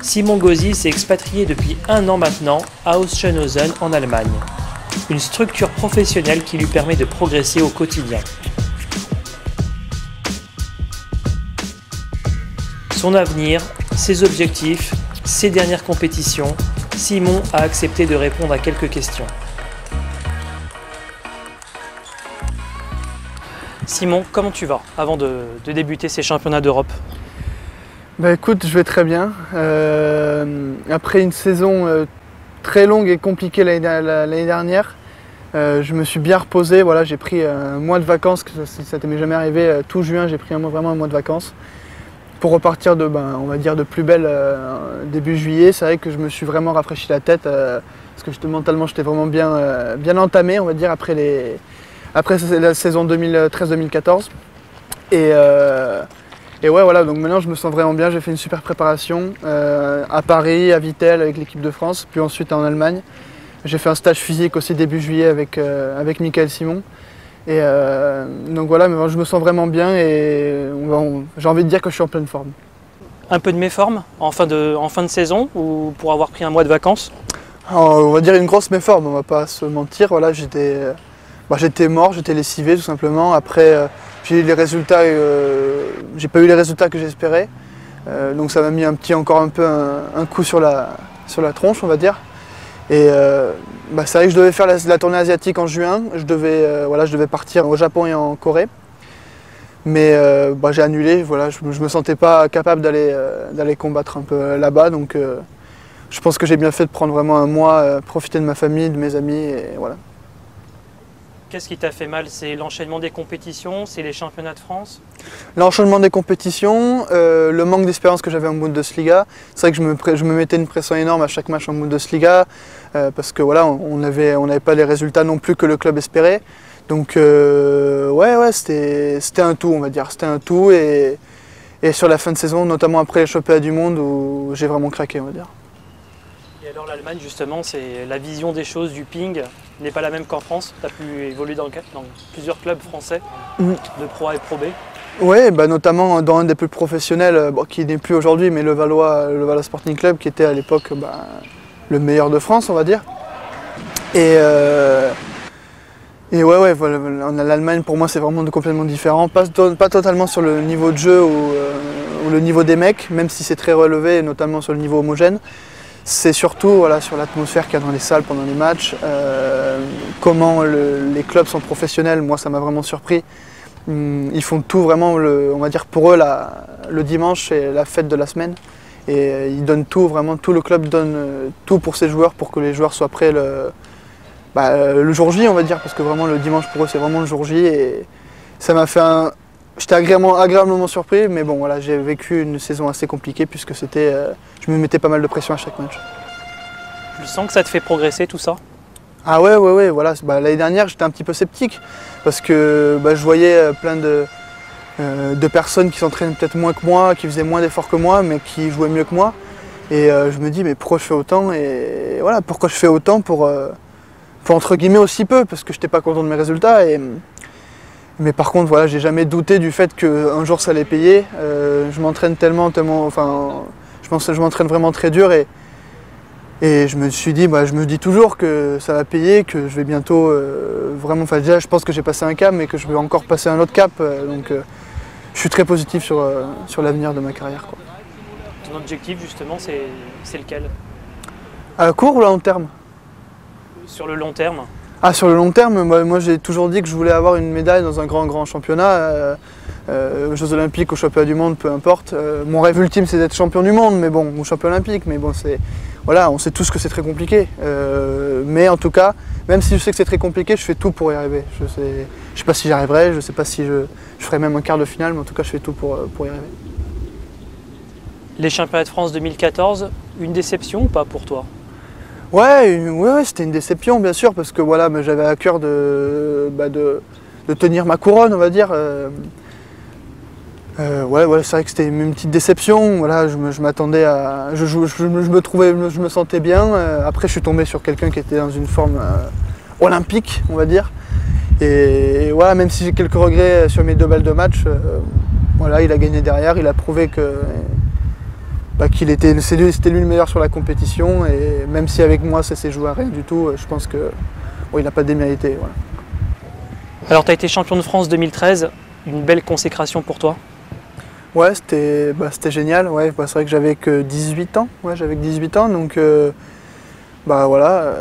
Simon Gauzy s'est expatrié depuis 1 an maintenant à Oschenhausen en Allemagne. Une structure professionnelle qui lui permet de progresser au quotidien. Son avenir, ses objectifs, ses dernières compétitions, Simon a accepté de répondre à quelques questions. Simon, comment tu vas avant de débuter ces championnats d'Europe? Bah écoute, je vais très bien. Après une saison très longue et compliquée l'année dernière, je me suis bien reposé. Voilà, j'ai pris un mois de vacances, ça t'est jamais arrivé. Tout juin, j'ai pris vraiment un mois de vacances pour repartir on va dire de plus belle début juillet. C'est vrai que je me suis vraiment rafraîchi la tête parce que mentalement, j'étais vraiment bien entamé, on va dire, après la saison 2013-2014. Et ouais, voilà, donc maintenant je me sens vraiment bien. J'ai fait une super préparation à Paris, à Vittel avec l'équipe de France, puis ensuite en Allemagne. J'ai fait un stage physique aussi début juillet avec Michael Simon. Et donc voilà, mais je me sens vraiment bien et j'ai envie de dire que je suis en pleine forme. Un peu de méforme en fin de saison ou pour avoir pris un mois de vacances? On va dire une grosse méforme, on va pas se mentir. Voilà, j'étais mort, j'étais lessivé tout simplement. Après, j'ai pas eu les résultats que j'espérais. Donc ça m'a mis encore un peu un coup sur la tronche, on va dire. Et c'est vrai que je devais faire la tournée asiatique en juin. Je devais partir au Japon et en Corée. Mais j'ai annulé. Voilà, je me sentais pas capable d'aller combattre un peu là-bas. Donc je pense que j'ai bien fait de prendre vraiment un mois, profiter de ma famille, de mes amis. Et voilà. Qu'est-ce qui t'a fait mal? C'est l'enchaînement des compétitions? C'est les championnats de France? L'enchaînement des compétitions, le manque d'expérience que j'avais en Bundesliga. C'est vrai que je me mettais une pression énorme à chaque match en Bundesliga parce que voilà, on n'avait pas les résultats non plus que le club espérait. Donc ouais, c'était un tout, on va dire. C'était un tout et sur la fin de saison, notamment après les championnats du monde où j'ai vraiment craqué, on va dire. Et alors l'Allemagne, justement, c'est la vision des choses du ping n'est pas la même qu'en France. Tu as pu évoluer dans plusieurs clubs français de Pro A et Pro B. Oui, notamment dans un des plus professionnels, qui n'est plus aujourd'hui, mais le Valois Sporting Club, qui était à l'époque le meilleur de France, on va dire. Et ouais, voilà, l'Allemagne pour moi c'est vraiment complètement différent. Pas totalement sur le niveau de jeu ou le niveau des mecs, même si c'est très relevé, notamment sur le niveau homogène. C'est surtout sur l'atmosphère qu'il y a dans les salles pendant les matchs, comment les clubs sont professionnels. Moi ça m'a vraiment surpris. Ils font tout vraiment, on va dire pour eux le dimanche c'est la fête de la semaine. Et ils donnent tout, vraiment tout le club donne tout pour ses joueurs pour que les joueurs soient prêts le jour J, on va dire, parce que vraiment le dimanche pour eux c'est vraiment le jour J. Et ça m'a fait j'étais agréablement surpris, mais bon voilà, j'ai vécu une saison assez compliquée puisque je me mettais pas mal de pression à chaque match. Tu sens que ça te fait progresser tout ça? Ah ouais, voilà. L'année dernière j'étais un petit peu sceptique parce que je voyais plein de personnes qui s'entraînaient peut-être moins que moi, qui faisaient moins d'efforts que moi, mais qui jouaient mieux que moi. Et je me dis mais pourquoi je fais autant? Et voilà, pourquoi je fais autant pour entre guillemets aussi peu, parce que je n'étais pas content de mes résultats. Mais par contre, voilà, j'ai jamais douté du fait qu'un jour ça allait payer. Je m'entraîne je m'entraîne vraiment très dur et je me suis dit, je me dis toujours que ça va payer, que je vais bientôt déjà je pense que j'ai passé un cap, mais que je vais encore passer un autre cap. Donc je suis très positif sur l'avenir de ma carrière, quoi. Ton objectif justement, c'est lequel? À court ou à long terme? Sur le long terme. Ah, sur le long terme, moi j'ai toujours dit que je voulais avoir une médaille dans un grand championnat, Jeux Olympiques ou Championnat du Monde, peu importe. Mon rêve ultime c'est d'être champion du monde, mais bon, ou champion olympique, mais bon, voilà, on sait tous que c'est très compliqué. Mais en tout cas, même si je sais que c'est très compliqué, je fais tout pour y arriver. Je sais pas si j'y arriverai, je sais pas si je ferai même un quart de finale, mais en tout cas je fais tout pour y arriver. Les championnats de France 2014, une déception ou pas pour toi? Ouais, c'était une déception bien sûr, parce que voilà, j'avais à cœur de tenir ma couronne, on va dire. Ouais, c'est vrai que c'était une petite déception. Voilà, je m'attendais à, je me sentais bien. Après, je suis tombé sur quelqu'un qui était dans une forme olympique, on va dire. Et voilà, même si j'ai quelques regrets sur mes 2 balles de match, voilà, il a gagné derrière, il a prouvé c'était lui le meilleur sur la compétition. Et même si avec moi ça s'est joué à rien du tout, je pense que il n'a pas démérité. Voilà. Alors tu as été champion de France 2013, une belle consécration pour toi? Ouais, c'était génial. Ouais, c'est vrai que j'avais que 18 ans. Ouais, j'avais que 18 ans, donc voilà.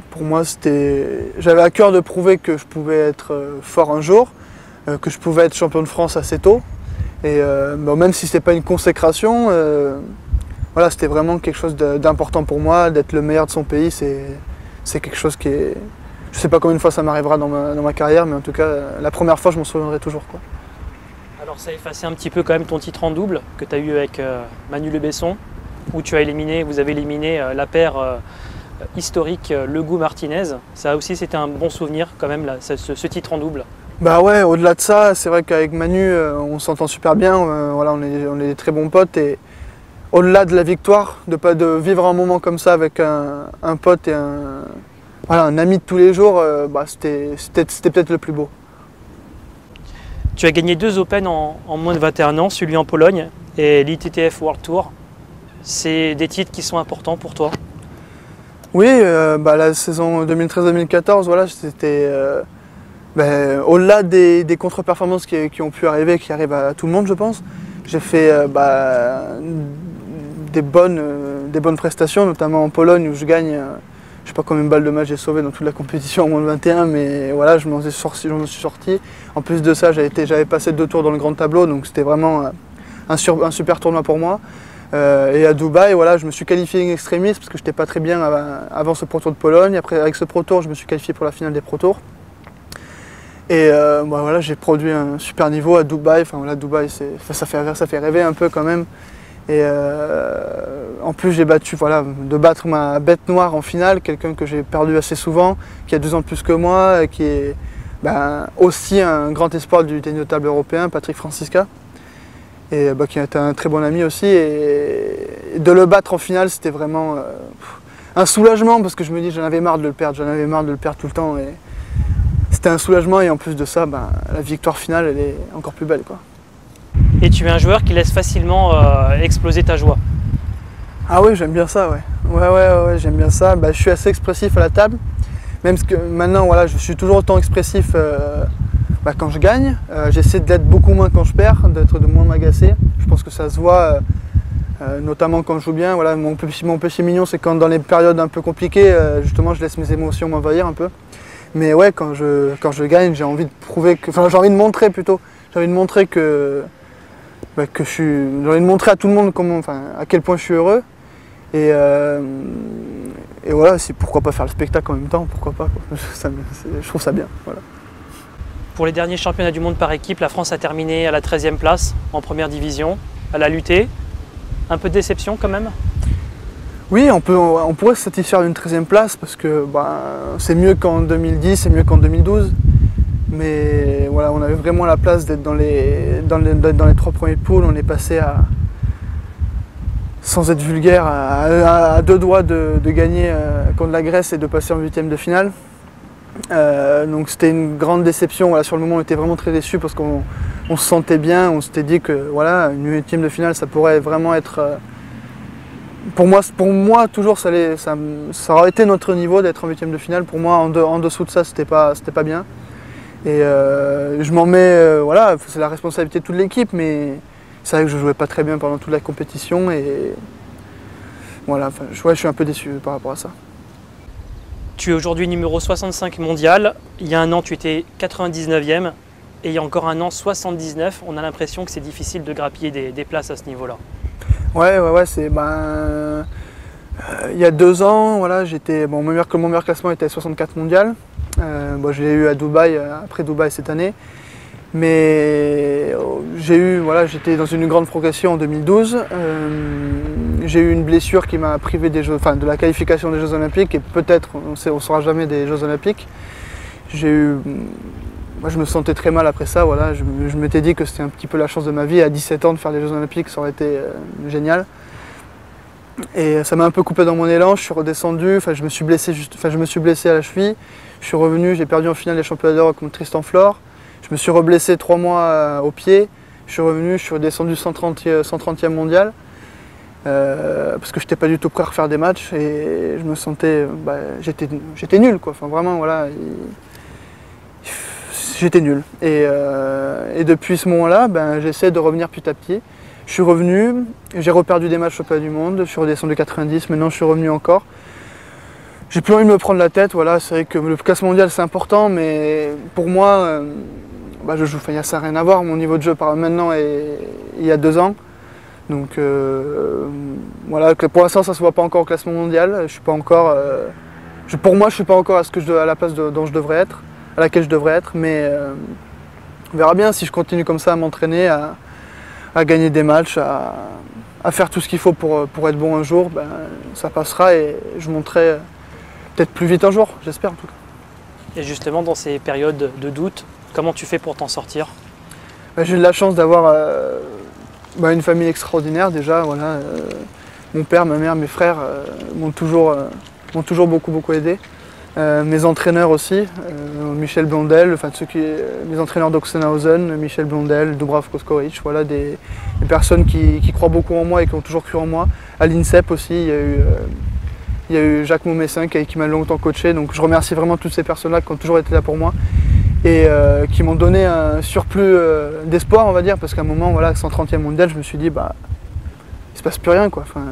Pour moi, j'avais à cœur de prouver que je pouvais être fort un jour, que je pouvais être champion de France assez tôt. Et même si c'était pas une consécration, voilà, c'était vraiment quelque chose d'important pour moi. D'être le meilleur de son pays, c'est quelque chose qui est. Je sais pas combien de fois ça m'arrivera dans ma carrière, mais en tout cas, la première fois, je m'en souviendrai toujours, quoi. Alors ça a effacé un petit peu quand même ton titre en double que tu as eu avec Manu Le Besson, où vous avez éliminé la paire historique Legou-Martinez. Ça aussi c'était un bon souvenir quand même, là, ce titre en double. Bah ouais, au-delà de ça, c'est vrai qu'avec Manu, on s'entend super bien, voilà, on est des très bons potes. Et au-delà de la victoire, de vivre un moment comme ça avec un pote et un ami de tous les jours, c'était peut-être le plus beau. Tu as gagné 2 Open en moins de 21 ans, celui en Pologne et l'ITTF World Tour. C'est des titres qui sont importants pour toi? Oui, la saison 2013-2014, voilà, c'était au-delà des contre-performances qui ont pu arriver, qui arrivent à tout le monde, je pense. J'ai fait des bonnes prestations, notamment en Pologne où je gagne. Je sais pas combien de balles de match j'ai sauvé dans toute la compétition en moins de 21, mais voilà, je me suis sorti. En plus de ça, j'avais passé 2 tours dans le grand tableau, donc c'était vraiment un super tournoi pour moi. Et à Dubaï, voilà, je me suis qualifié in extremis parce que je n'étais pas très bien avant ce Pro Tour de Pologne. Après, avec ce Pro Tour, je me suis qualifié pour la finale des Pro Tours. Et voilà, j'ai produit un super niveau à Dubaï. Enfin voilà, Dubaï, ça fait rêver un peu quand même. Et en plus, j'ai battre ma bête noire en finale, quelqu'un que j'ai perdu assez souvent, qui a 2 ans de plus que moi, qui est aussi un grand espoir du tennis de table européen, Patrick Francisca, et qui est un très bon ami aussi. Et de le battre en finale, c'était vraiment un soulagement, parce que je me dis j'en avais marre de le perdre, tout le temps. Et c'était un soulagement, et en plus de ça, la victoire finale, elle est encore plus belle, quoi. Et tu es un joueur qui laisse facilement exploser ta joie? Ah oui, j'aime bien ça, ouais. Ouais, j'aime bien ça. Je suis assez expressif à la table. Même que maintenant, voilà, je suis toujours autant expressif quand je gagne. J'essaie d'être beaucoup moins quand je perds, de moins m'agacer. Je pense que ça se voit, notamment quand je joue bien. Voilà, mon péché mignon, c'est quand dans les périodes un peu compliquées, justement, je laisse mes émotions m'envahir un peu. Mais ouais, quand je gagne, j'ai envie de prouver que. Enfin, j'ai envie de montrer plutôt. J'ai envie de montrer j'ai envie de montrer à tout le monde à quel point je suis heureux. Et voilà, pourquoi pas faire le spectacle en même temps, pourquoi pas, quoi. Je trouve ça bien. Voilà. Pour les derniers championnats du monde par équipe, la France a terminé à la 13e place en première division. Elle a lutté. Un peu de déception quand même? Oui, on pourrait se satisfaire d'une 13e place parce que c'est mieux qu'en 2010, c'est mieux qu'en 2012. Mais voilà, on avait vraiment la place d'être dans les 3 premiers poules. On est passé sans être vulgaire, à 2 doigts de gagner contre la Grèce et de passer en 8e de finale. Donc c'était une grande déception. Voilà, sur le moment, on était vraiment très déçus parce qu'on se sentait bien. On s'était dit que voilà, une 8e de finale, ça pourrait vraiment être. Pour moi, toujours, ça aurait été notre niveau d'être en 8e de finale. Pour moi, en dessous de ça, c'était pas bien. Et je m'en mets, voilà, c'est la responsabilité de toute l'équipe, mais c'est vrai que je jouais pas très bien pendant toute la compétition et voilà, je suis un peu déçu par rapport à ça. Tu es aujourd'hui numéro 65 mondial, il y a un an tu étais 99e et il y a encore un an 79, on a l'impression que c'est difficile de grappiller des places à ce niveau-là. Ouais, il y a 2 ans, voilà, mon meilleur classement était 64 mondial. Je l'ai eu à Dubaï, après Dubaï cette année. Mais j'étais dans une grande progression en 2012. J'ai eu une blessure qui m'a privé de la qualification des Jeux Olympiques et peut-être, on ne saura jamais des Jeux Olympiques. Je me sentais très mal après ça. Voilà. Je m'étais dit que c'était un petit peu la chance de ma vie. À 17 ans de faire les Jeux Olympiques, ça aurait été génial. Et ça m'a un peu coupé dans mon élan. Je suis redescendu. Je me suis blessé à la cheville. Je suis revenu. J'ai perdu en finale des championnats d'Europe contre Tristan Flore. Je me suis reblessé 3 mois au pied. Je suis revenu. Je suis redescendu 130e mondial. parce que je n'étais pas du tout prêt à refaire des matchs et je me sentais, j'étais nul quoi. Enfin vraiment voilà, j'étais nul. Et depuis ce moment-là, j'essaie de revenir petit à petit. Je suis revenu, j'ai reperdu des matchs au championnat du monde, je suis redescendu 90, maintenant je suis revenu encore. J'ai plus envie de me prendre la tête, voilà, c'est vrai que le classement mondial c'est important, mais pour moi, je joue, ça n'a rien à voir mon niveau de jeu par maintenant et il y a 2 ans. Donc voilà, pour l'instant ça ne se voit pas encore au classement mondial. Je suis pas encore, pour moi je ne suis pas encore à la place dont je devrais être, à laquelle je devrais être, mais on verra bien si je continue comme ça à m'entraîner, à gagner des matchs, à faire tout ce qu'il faut pour être bon un jour, ça passera et je monterai peut-être plus vite un jour, j'espère en tout cas. Et justement dans ces périodes de doute, comment tu fais pour t'en sortir? J'ai de la chance d'avoir une famille extraordinaire déjà. Voilà, mon père, ma mère, mes frères m'ont toujours beaucoup aidé. Mes entraîneurs aussi, Michel Blondel, mes entraîneurs d'Oxenhausen, Michel Blondel, Dubravko Skoric, voilà, des personnes qui croient beaucoup en moi et qui ont toujours cru en moi. À l'INSEP aussi, il y a eu Jacques Maumessin qui m'a longtemps coaché, donc je remercie vraiment toutes ces personnes-là qui ont toujours été là pour moi et qui m'ont donné un surplus d'espoir, on va dire, parce qu'à un moment, voilà, 130e mondial, je me suis dit, il se passe plus rien, quoi. Enfin,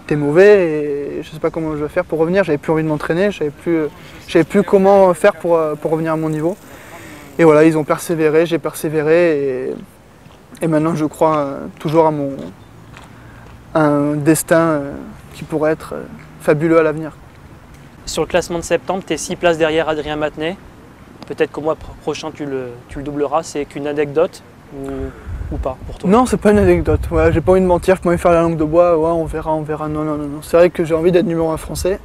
t'es mauvais et je sais pas comment je vais faire pour revenir. J'avais plus envie de m'entraîner, je savais plus comment faire pour revenir à mon niveau. Et voilà, ils ont persévéré, j'ai persévéré et maintenant je crois toujours à un destin qui pourrait être fabuleux à l'avenir. Sur le classement de septembre, tu es 6 places derrière Adrien Matenet. Peut-être qu'au mois prochain tu le doubleras. C'est qu'une anecdote ou pas pour toi? Non, c'est pas une anecdote. Ouais, j'ai pas envie de mentir, je peux pas envie de faire la langue de bois. Ouais, on verra. Non. C'est vrai que j'ai envie d'être numéro 1 français.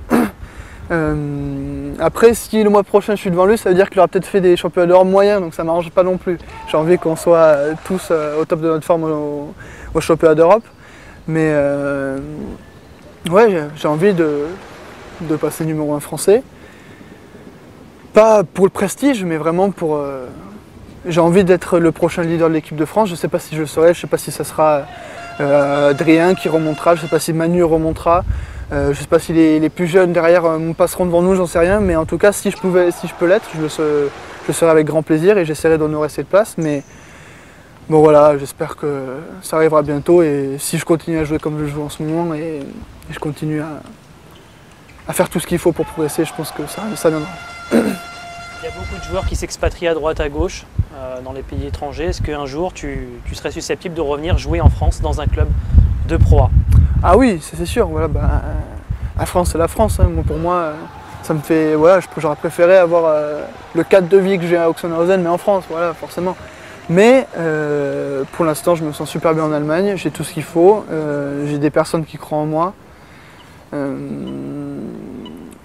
Après, si le mois prochain je suis devant lui, ça veut dire qu'il aura peut-être fait des championnats d'Europe moyens, donc ça m'arrange pas non plus. J'ai envie qu'on soit tous au top de notre forme au championnat d'Europe. Mais ouais, j'ai envie de passer numéro 1 français. Pas pour le prestige, mais vraiment pour... j'ai envie d'être le prochain leader de l'équipe de France. Je ne sais pas si je le serai, je ne sais pas si ça sera Adrien qui remontera, je ne sais pas si Manu remontera, je ne sais pas si les plus jeunes derrière passeront devant nous, j'en sais rien. Mais en tout cas, si je peux l'être, je le serai avec grand plaisir et j'essaierai d'honorer cette place. Mais bon voilà, j'espère que ça arrivera bientôt et si je continue à jouer comme je joue en ce moment et je continue à faire tout ce qu'il faut pour progresser, je pense que ça viendra. Il y a beaucoup de joueurs qui s'expatrient à droite, à gauche, dans les pays étrangers. Est-ce qu'un jour, tu serais susceptible de revenir jouer en France dans un club de Pro A? Ah oui, c'est sûr. Voilà, la France, c'est la France. Hein. Pour moi, ça me fait... Voilà, j'aurais préféré avoir le cadre de vie que j'ai à Oxenhausen, mais en France, voilà, forcément. Mais pour l'instant, je me sens super bien en Allemagne. J'ai tout ce qu'il faut. J'ai des personnes qui croient en moi.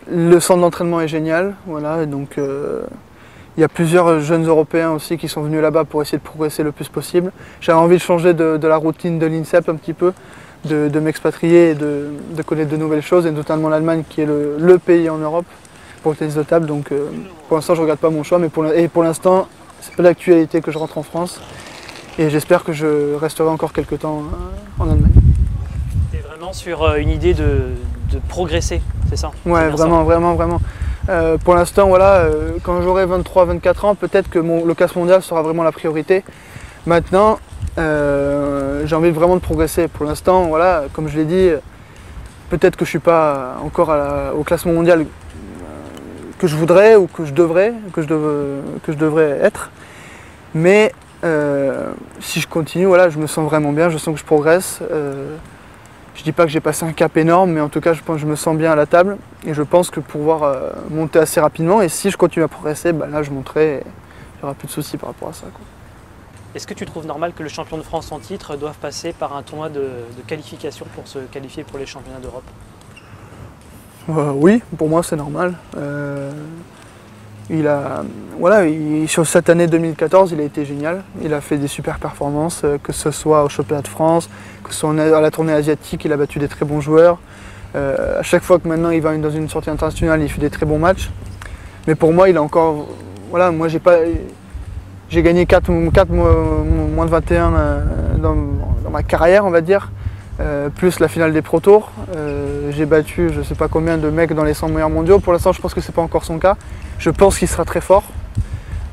Le centre d'entraînement est génial, voilà, donc il y a plusieurs jeunes Européens aussi qui sont venus là-bas pour essayer de progresser le plus possible. J'avais envie de changer de la routine de l'INSEP un petit peu, de m'expatrier et de connaître de nouvelles choses, et notamment l'Allemagne qui est le pays en Europe pour le tennis de table. Donc pour l'instant je ne regrette pas mon choix, mais pour l'instant c'est pas l'actualité que je rentre en France et j'espère que je resterai encore quelques temps en Allemagne. Tu es vraiment sur une idée de progresser, c'est ça? Ouais, vraiment. Pour l'instant, voilà, quand j'aurai 23-24 ans, peut-être que le classement mondial sera vraiment la priorité. Maintenant, j'ai envie vraiment de progresser. Pour l'instant, voilà, comme je l'ai dit, peut-être que je ne suis pas encore au classement mondial que je voudrais ou que je devrais être. Mais si je continue, voilà, je me sens vraiment bien, je sens que je progresse. Je ne dis pas que j'ai passé un cap énorme, mais en tout cas, je pense que je me sens bien à la table et je pense que pouvoir monter assez rapidement. Et si je continue à progresser, là, je monterai et il n'y aura plus de soucis par rapport à ça, quoi. Est-ce que tu trouves normal que le champion de France en titre doive passer par un tournoi de qualification pour se qualifier pour les championnats d'Europe? Oui, pour moi, c'est normal. Sur cette année 2014, il a été génial. Il a fait des super performances, que ce soit au championnat de France, que ce soit à la tournée asiatique, il a battu des très bons joueurs. À chaque fois que maintenant il va dans une sortie internationale, il fait des très bons matchs. Mais pour moi, il a encore... Voilà, moi j'ai gagné 4 moins de 21 dans ma carrière, on va dire. plus la finale des Pro Tours. J'ai battu je ne sais pas combien de mecs dans les 100 meilleurs mondiaux. Pour l'instant, je pense que ce n'est pas encore son cas. Je pense qu'il sera très fort.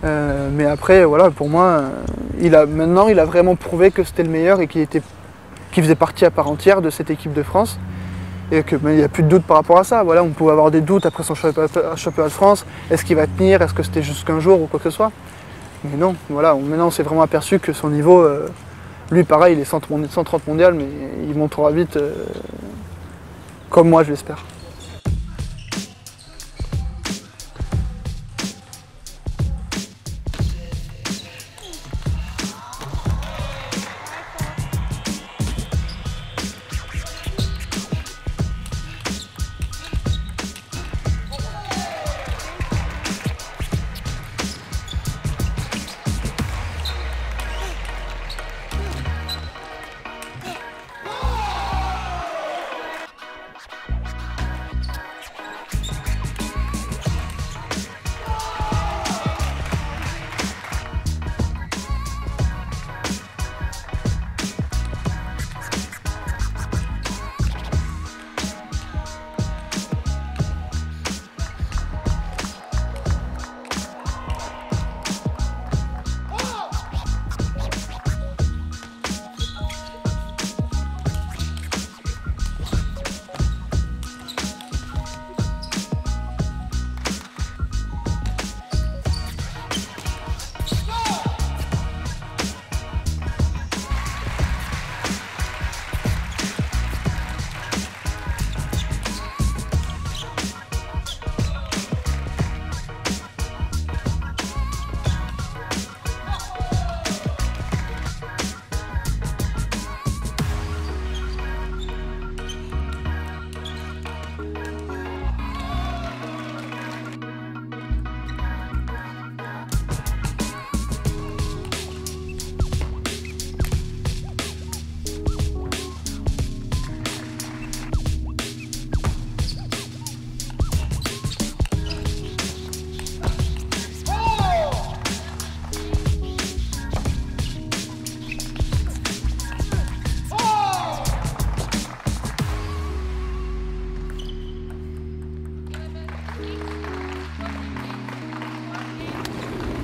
Mais après, voilà, pour moi, maintenant, il a vraiment prouvé que c'était le meilleur et qu'il faisait partie à part entière de cette équipe de France. Et qu'il n'y a plus de doute par rapport à ça. Voilà, on pouvait avoir des doutes après son championnat de France. Est-ce qu'il va tenir? Est-ce que c'était juste qu'un jour ou quoi que ce soit? Mais non, voilà, maintenant on s'est vraiment aperçu que son niveau, lui pareil, il est 130 mondial, mais il montera vite, comme moi je l'espère.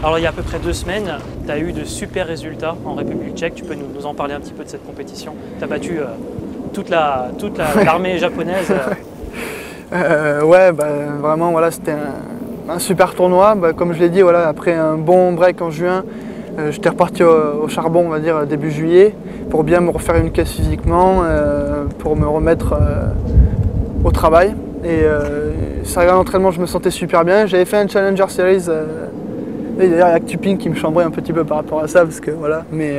Alors il y a à peu près 2 semaines, tu as eu de super résultats en République tchèque. Tu peux nous en parler un petit peu de cette compétition? Tu as battu toute l'armée japonaise. Ouais, bah, vraiment voilà, c'était un super tournoi. Bah, comme je l'ai dit, voilà, après un bon break en juin, j'étais reparti au charbon, on va dire début juillet, pour bien me refaire une caisse physiquement, pour me remettre au travail. Et ça, à l'entraînement, je me sentais super bien. J'avais fait un Challenger Series. Et d'ailleurs, il y a Tupin qui me chambrait un petit peu par rapport à ça, parce que voilà. Mais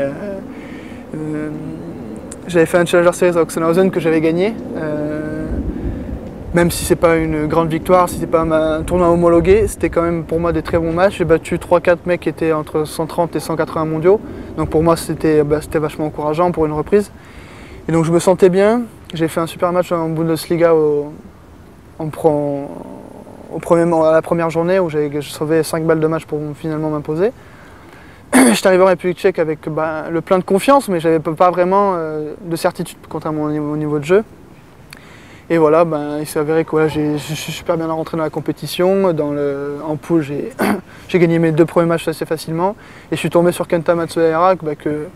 j'avais fait un Challenger Series à Oxenhausen que j'avais gagné. Même si c'est pas une grande victoire, si c'est pas un tournoi homologué, c'était quand même pour moi des très bons matchs. J'ai battu 3-4 mecs qui étaient entre 130 et 180 mondiaux. Donc pour moi, c'était vachement encourageant pour une reprise. Et donc je me sentais bien. J'ai fait un super match en Bundesliga à la première journée où j'ai sauvé 5 balles de match pour finalement m'imposer. J'étais arrivé en République tchèque avec le plein de confiance, mais j'avais pas vraiment de certitude quant à mon niveau de jeu. Et voilà, il s'est avéré que voilà, je suis super bien rentré dans la compétition. En poule, j'ai gagné mes 2 premiers matchs assez facilement. Et je suis tombé sur Kenta Matsudaira que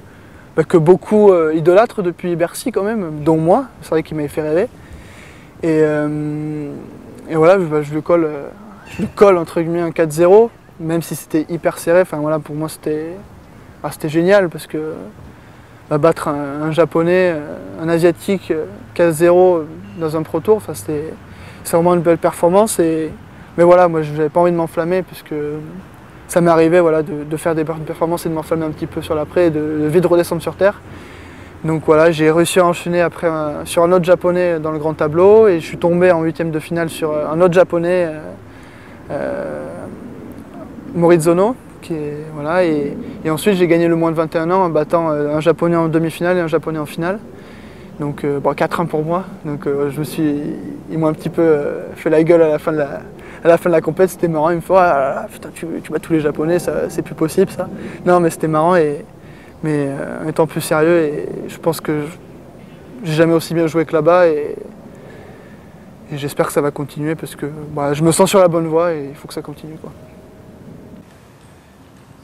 beaucoup idolâtrent depuis Bercy quand même, dont moi. C'est vrai qu'il m'avait fait rêver. Et voilà, je le colle entre guillemets un 4-0, même si c'était hyper serré. Enfin voilà, pour moi c'était génial parce que battre un japonais, un asiatique 4-0 dans un Pro Tour, c'est vraiment une belle performance. Mais voilà, moi je n'avais pas envie de m'enflammer puisque ça m'est arrivé voilà, de faire des bonnes performances et de m'enflammer un petit peu sur l'après et de vite redescendre sur terre. Donc voilà, j'ai réussi à enchaîner après sur un autre japonais dans le grand tableau et je suis tombé en 8e de finale sur un autre japonais, Morizono. Voilà, et ensuite j'ai gagné le moins de 21 ans en battant un japonais en demi-finale et un japonais en finale. Donc 4-1 pour moi. Donc ils m'ont un petit peu fait la gueule à la fin de la compète, c'était marrant. Ils me font ah, putain, tu bats tous les japonais, c'est plus possible ça. Non mais c'était marrant mais en étant plus sérieux, et je pense que j'ai jamais aussi bien joué que là-bas et j'espère que ça va continuer parce que je me sens sur la bonne voie et il faut que ça continue, quoi.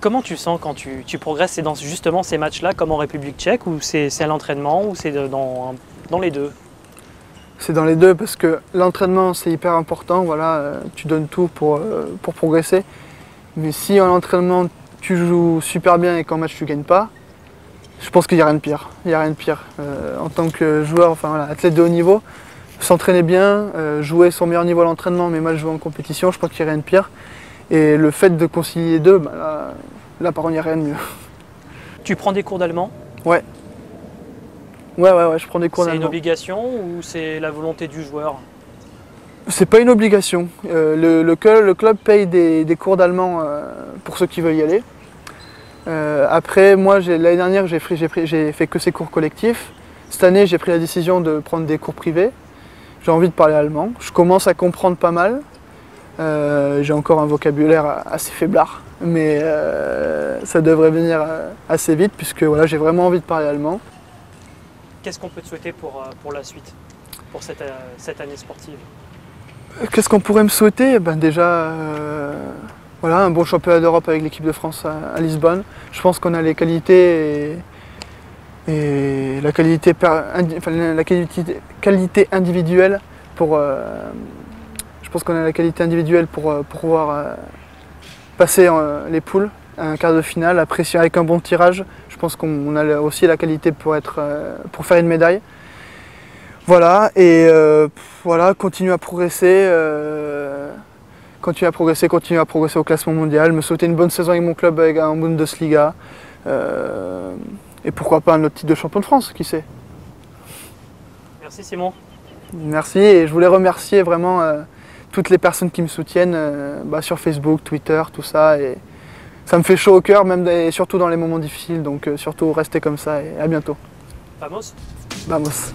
Comment tu sens quand tu progresses? C'est dans justement ces matchs-là, comme en République tchèque, ou c'est à l'entraînement, ou c'est dans les deux? C'est dans les deux parce que l'entraînement c'est hyper important, voilà, tu donnes tout pour progresser. Mais si en entraînement tu joues super bien et qu'en match tu gagnes pas, je pense qu'il n'y a rien de pire. Il y a rien de pire. En tant que joueur, enfin voilà, athlète de haut niveau, s'entraîner bien, jouer son meilleur niveau à l'entraînement, mais mal jouer en compétition, je crois qu'il n'y a rien de pire. Et le fait de concilier les deux, là par contre il n'y a rien de mieux. Tu prends des cours d'allemand? Ouais. Ouais, je prends des cours d'allemand. C'est une obligation ou c'est la volonté du joueur? C'est pas une obligation. Le club paye des cours d'allemand pour ceux qui veulent y aller. Après, moi, l'année dernière, j'ai fait que ces cours collectifs. Cette année, j'ai pris la décision de prendre des cours privés. J'ai envie de parler allemand. Je commence à comprendre pas mal. J'ai encore un vocabulaire assez faiblard, mais ça devrait venir assez vite puisque voilà, j'ai vraiment envie de parler allemand. Qu'est-ce qu'on peut te souhaiter pour la suite, pour cette année sportive? Qu'est-ce qu'on pourrait me souhaiter? Déjà, voilà, un bon championnat d'Europe avec l'équipe de France à Lisbonne. Je pense qu'on a les qualités et la qualité individuelle pour. Je pense qu'on a la qualité individuelle pour pouvoir passer les poules à un quart de finale. Après, avec un bon tirage, je pense qu'on a aussi la qualité pour faire une médaille. Voilà, et voilà, continuer à progresser au classement mondial, me souhaiter une bonne saison avec mon club en Bundesliga. Et pourquoi pas un autre titre de champion de France, qui sait. Merci Simon. Merci, et je voulais remercier vraiment toutes les personnes qui me soutiennent sur Facebook, Twitter, tout ça. Et ça me fait chaud au cœur, et surtout dans les moments difficiles. Donc surtout restez comme ça et à bientôt. Vamos. Vamos.